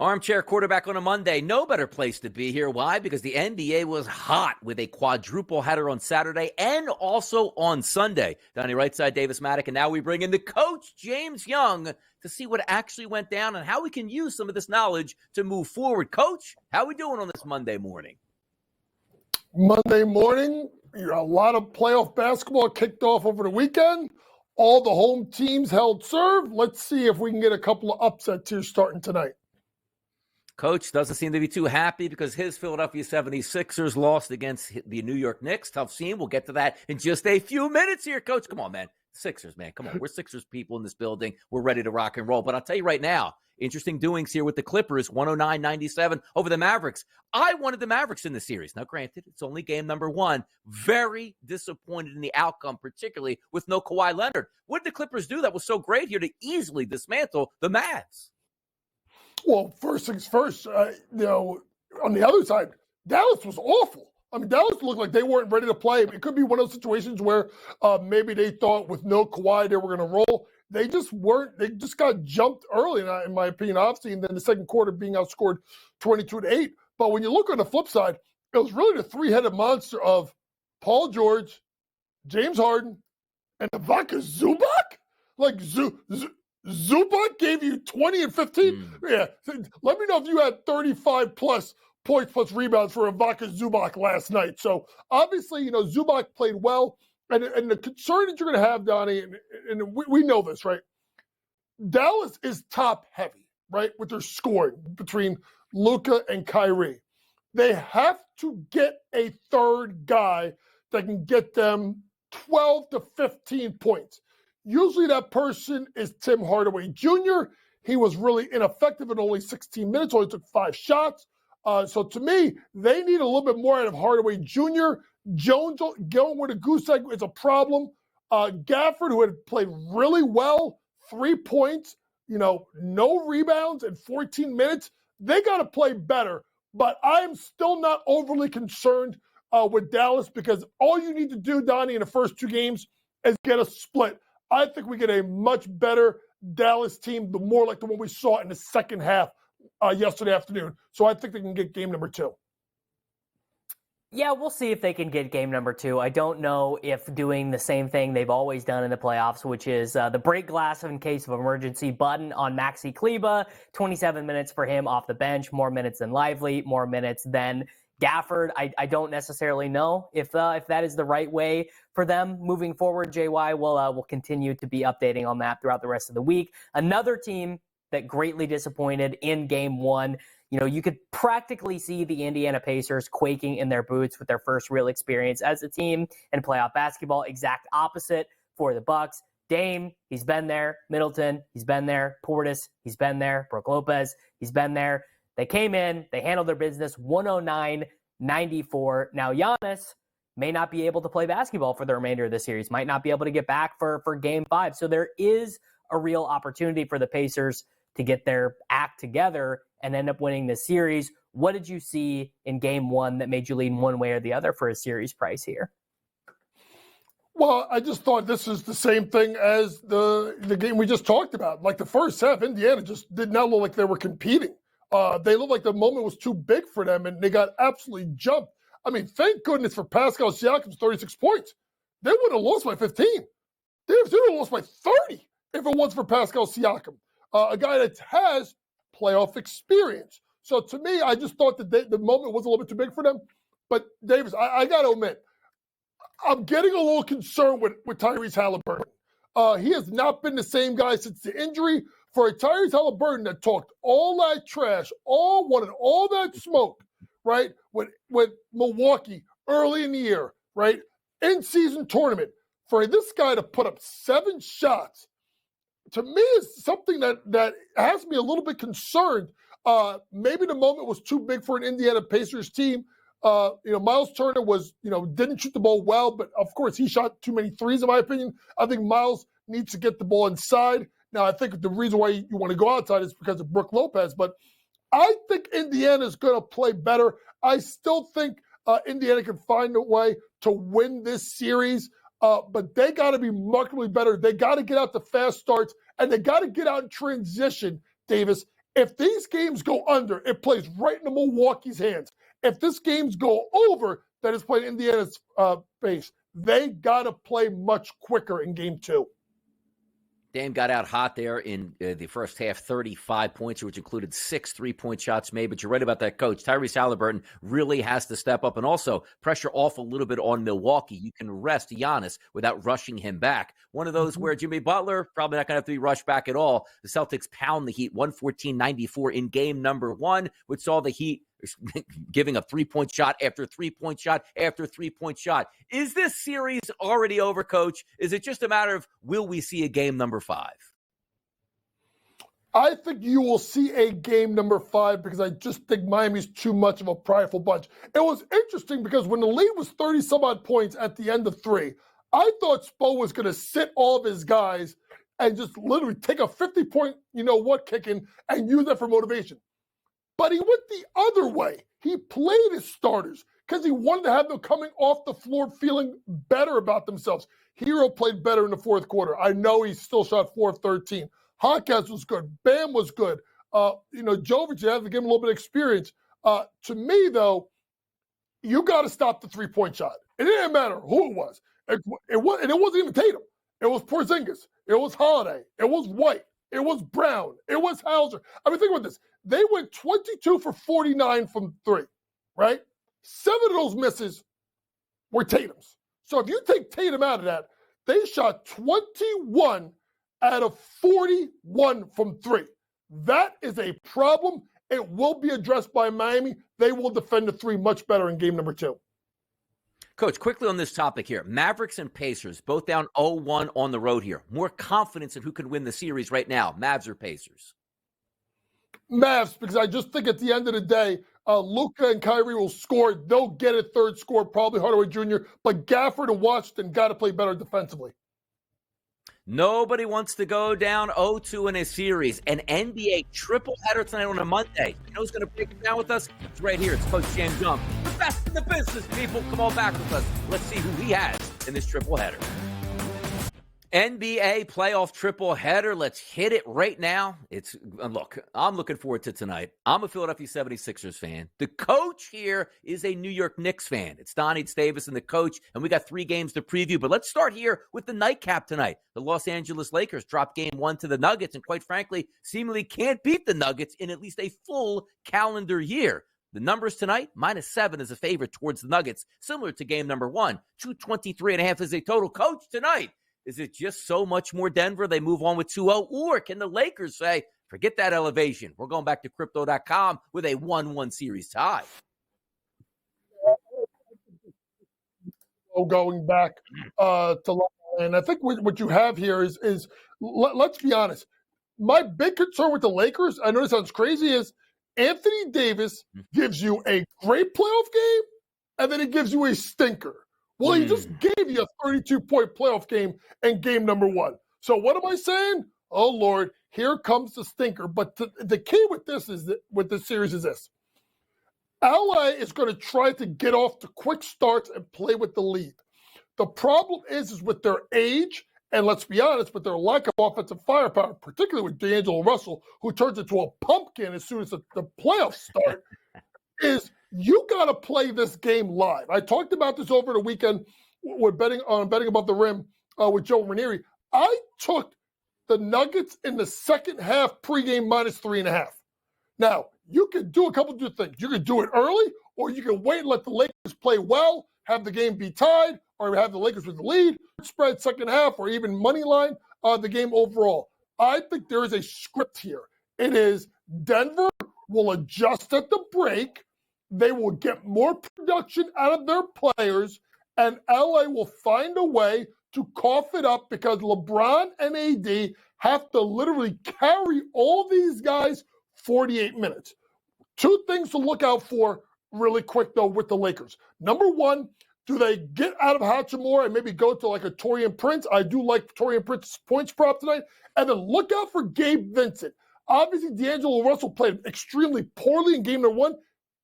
Armchair quarterback on a Monday. No better place to be here. Why? Because the NBA was hot with a quadruple header on Saturday and also on Sunday. Donnie Rightside, Davis Maddock, and now we bring in the coach, James Young, to see what actually went down and how we can use some of this knowledge to move forward. Coach, how are we doing on this Monday morning? Monday morning, a lot of playoff basketball kicked off over the weekend. All the home teams held serve. Let's see if we can get a couple of upsets here starting tonight. Coach doesn't seem to be too happy because his Philadelphia 76ers lost against the New York Knicks. Tough scene. We'll get to that in just a few minutes here, Coach. Come on, man. Sixers, man. Come on. We're Sixers people in this building. We're ready to rock and roll. But I'll tell you right now, interesting doings here with the Clippers, 109-97 over the Mavericks. I wanted the Mavericks in the series. Now, granted, it's only game number one. Very disappointed in the outcome, particularly with no Kawhi Leonard. What did the Clippers do that was so great here to easily dismantle the Mavs? Well, first things first, on the other side, Dallas was awful. I mean, Dallas looked like they weren't ready to play. It could be one of those situations where maybe they thought with no Kawhi they were going to roll. They just weren't. They just got jumped early, in my opinion, obviously, and then the second quarter being outscored 22-8. But when you look on the flip side, it was really the three-headed monster of Paul George, James Harden, and Ivica Zubac? Like, Zubac gave you 20 and 15? Yeah. Let me know if you had 35-plus points plus rebounds for Ivica Zubac last night. So, obviously, Zubac played well. And the concern that you're going to have, Donnie, and we know this, right? Dallas is top-heavy, right, with their scoring between Luka and Kyrie. They have to get a third guy that can get them 12 to 15 points. Usually that person is Tim Hardaway Jr. He was really ineffective in only 16 minutes, only took 5 shots. So to me, they need a little bit more out of Hardaway Jr. Jones going with a goose egg is a problem. Gafford, who had played really well, 3 points, no rebounds in 14 minutes. They got to play better. But I'm still not overly concerned with Dallas because all you need to do, Donnie, in the first 2 games is get a split. I think we get a much better Dallas team, the more like the one we saw in the second half yesterday afternoon. So I think they can get game number 2. Yeah, we'll see if they can get game number 2. I don't know if doing the same thing they've always done in the playoffs, which is the break glass in case of emergency button on Maxi Kleber. 27 minutes for him off the bench, more minutes than Lively, more minutes than Gafford. I don't necessarily know if that is the right way for them moving forward. JY will continue to be updating on that throughout the rest of the week. Another team that greatly disappointed in game 1. You could practically see the Indiana Pacers quaking in their boots with their first real experience as a team in playoff basketball. Exact opposite for the Bucks. Dame, he's been there. Middleton, he's been there. Portis, he's been there. Brook Lopez, he's been there. They came in, they handled their business, 109-94. Now Giannis may not be able to play basketball for the remainder of the series, might not be able to get back for game 5. So there is a real opportunity for the Pacers to get their act together and end up winning the series. What did you see in game 1 that made you lean one way or the other for a series price here? Well, I just thought this was the same thing as the game we just talked about. Like the first half, Indiana just did not look like they were competing. They looked like the moment was too big for them, and they got absolutely jumped. I mean, thank goodness for Pascal Siakam's 36 points. They would have lost by 15. They would have lost by 30 if it wasn't for Pascal Siakam, a guy that has playoff experience. So to me, I just thought that the moment was a little bit too big for them. But Davis, I got to admit, I'm getting a little concerned with Tyrese Halliburton. He has not been the same guy since the injury. For a Tyrese Halliburton that talked all that trash, wanted all that smoke, right, with Milwaukee early in the year, right, in-season tournament, for this guy to put up 7 shots, to me is something that has me a little bit concerned. Maybe the moment was too big for an Indiana Pacers team. Miles Turner didn't shoot the ball well, but of course he shot too many threes, in my opinion. I think Miles needs to get the ball inside. Now, I think the reason why you want to go outside is because of Brook Lopez, but I think Indiana is going to play better. I still think Indiana can find a way to win this series, but they got to be markedly better. They got to get out the fast starts, and they got to get out in transition, Davis, If these games go under, it plays right into Milwaukee's hands. If this games go over, that is playing Indiana's base. They got to play much quicker in game 2. Dame got out hot there in the first half, 35 points, which included 6 3-point shots made. But you're right about that, Coach. Tyrese Halliburton really has to step up and also pressure off a little bit on Milwaukee. You can rest Giannis without rushing him back. One of those where Jimmy Butler probably not going to have to be rushed back at all. The Celtics pound the Heat 114-94 in game number 1, which saw the Heat giving a 3-point shot after 3-point shot after 3-point shot. Is this series already over, Coach? Is it just a matter of will we see a game number 5? I think you will see a game number 5 because I just think Miami's too much of a prideful bunch. It was interesting because when the lead was 30-some-odd points at the end of 3, I thought Spo was going to sit all of his guys and just literally take a 50-point, kicking and use that for motivation. But he went the other way. He played his starters because he wanted to have them coming off the floor feeling better about themselves. Hero played better in the fourth quarter. I know he still shot 4 of 13. Hawkins was good. Bam was good. Jovic, you have to give him a little bit of experience. To me, though, you got to stop the 3-point shot. It didn't matter who it was. And it wasn't even Tatum. It was Porzingis. It was Holiday. It was White. It was Brown. It was Hauser. I mean, think about this. They went 22 for 49 from 3, right? 7 of those misses were Tatum's. So if you take Tatum out of that, they shot 21 out of 41 from 3. That is a problem. It will be addressed by Miami. They will defend the 3 much better in game number 2. Coach, quickly on this topic here. Mavericks and Pacers, both down 0-1 on the road here. More confidence in who can win the series right now, Mavs or Pacers? Mavs, because I just think at the end of the day, Luka and Kyrie will score. They'll get a third score, probably Hardaway Jr., but Gafford and Washington got to play better defensively. Nobody wants to go down 0-2 in a series. An NBA triple header tonight on a Monday. You know who's going to break it down with us? It's right here. It's Coach James Young. The best in the business, people. Come on back with us. Let's see who he has in this triple header. NBA playoff triple header. Let's hit it right now. Look, I'm looking forward to tonight. I'm a Philadelphia 76ers fan. The coach here is a New York Knicks fan. It's Donnie Davis and the coach, and we got 3 games to preview. But let's start here with the nightcap tonight. The Los Angeles Lakers dropped game 1 to the Nuggets, and quite frankly, seemingly can't beat the Nuggets in at least a full calendar year. The numbers tonight, -7 is a favorite towards the Nuggets, similar to game number 1. 223.5 is a total. Coach, tonight, is it just so much more Denver? They move on with 2-0? Or can the Lakers say, forget that elevation? We're going back to Crypto.com with a 1-1 series tie. Going back to and I think what you have here is let's be honest. My big concern with the Lakers, I know this sounds crazy, is Anthony Davis gives you a great playoff game, and then he gives you a stinker. Well, he just gave you a 32-point playoff game in game number 1. So what am I saying? Oh, Lord, here comes the stinker. But the key with this series is this. LA is going to try to get off to quick starts and play with the lead. The problem is with their age, and let's be honest, with their lack of offensive firepower, particularly with D'Angelo Russell, who turns into a pumpkin as soon as the playoffs start, is you got to play this game live. I talked about this over the weekend with betting above the rim with Joe Ranieri. I took the Nuggets in the second half pregame -3.5. Now, you could do a couple of things. You could do it early, or you can wait and let the Lakers play well, have the game be tied, or have the Lakers with the lead, spread second half, or even money line the game overall. I think there is a script here. It is Denver will adjust at the break. They will get more production out of their players, and LA will find a way to cough it up because LeBron and AD have to literally carry all these guys 48 minutes. 2 things to look out for really quick, though, with the Lakers. Number 1, do they get out of Hachimura and maybe go to like a Taurean Prince? I do like Taurean Prince's points prop tonight. And then look out for Gabe Vincent. Obviously, D'Angelo Russell played extremely poorly in game number 1.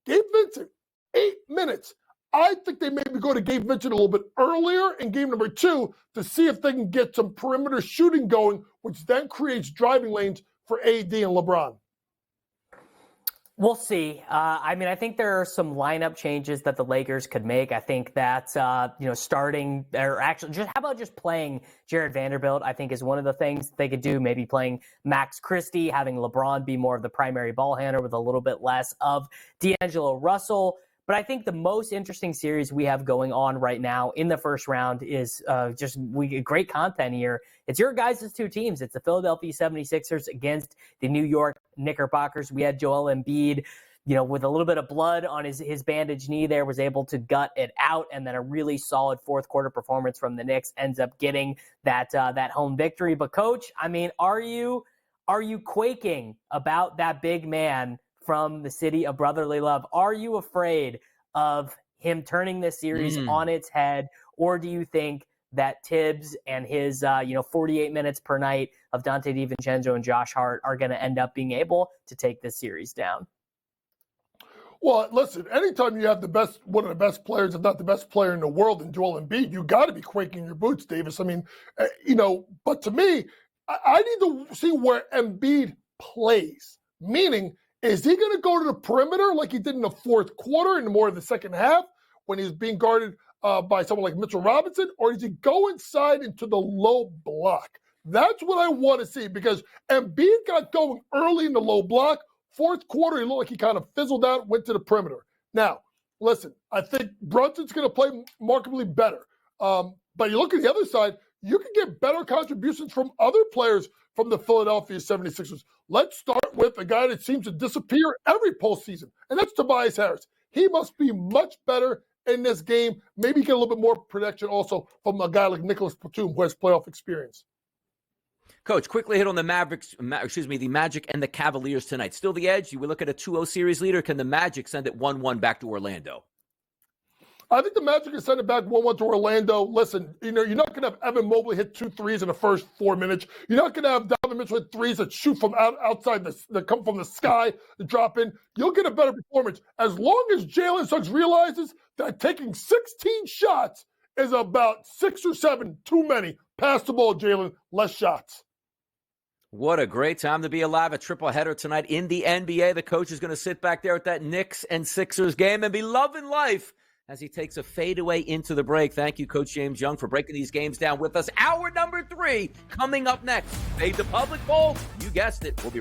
Gabe Vincent, 8 minutes. I think they maybe go to Gabe Vincent a little bit earlier in game number 2 to see if they can get some perimeter shooting going, which then creates driving lanes for AD and LeBron. We'll see. I think there are some lineup changes that the Lakers could make. I think that, starting or actually how about just playing Jared Vanderbilt, I think is one of the things they could do. Maybe playing Max Christie, having LeBron be more of the primary ball handler with a little bit less of D'Angelo Russell. But I think the most interesting series we have going on right now in the first round is we get great content here. It's your guys' two teams. It's the Philadelphia 76ers against the New York Knickerbockers. We had Joel Embiid, with a little bit of blood on his bandaged knee there, was able to gut it out, and then a really solid fourth quarter performance from the Knicks ends up getting that home victory. But Coach, are you quaking about that big man from the city of brotherly love? Are you afraid of him turning this series on its head, or do you think that Tibbs and his 48 minutes per night of Dante DiVincenzo and Josh Hart are going to end up being able to take this series down? Well, listen, anytime you have one of the best players, if not the best player in the world in Joel Embiid, you got to be quaking your boots, Davis. But to me, I need to see where Embiid plays, meaning, is he going to go to the perimeter like he did in the fourth quarter and more in the second half when he's being guarded by someone like Mitchell Robinson, or does he go inside into the low block? That's what I want to see, because Embiid got going early in the low block. Fourth quarter, he looked like he kind of fizzled out, went to the perimeter. Now, listen, I think Brunson's going to play markedly better. But you look at the other side, you can get better contributions from other players from the Philadelphia 76ers. Let's start with a guy that seems to disappear every postseason, and that's Tobias Harris. He must be much better in this game. Maybe get a little bit more protection also from a guy like Nicholas Batum, who has playoff experience. Coach, quickly hit on the the Magic and the Cavaliers tonight. Still the edge? You would look at a 2-0 series leader. Can the Magic send it 1-1 back to Orlando? I think the Magic can send it back 1-1 to Orlando. Listen, you're not going to have Evan Mobley hit 2 threes in the first 4 minutes. You're not going to have Donovan Mitchell hit threes that shoot from outside that come from the sky to drop in. You'll get a better performance as long as Jalen Suggs realizes that taking 16 shots is about 6 or 7 too many. Pass the ball, Jalen. Less shots. What a great time to be alive. A triple header tonight in the NBA. The coach is going to sit back there at that Knicks and Sixers game and be loving life as he takes a fadeaway into the break. Thank you, Coach James Young, for breaking these games down with us. Hour number 3 coming up next. Fade the public poll. You guessed it. We'll be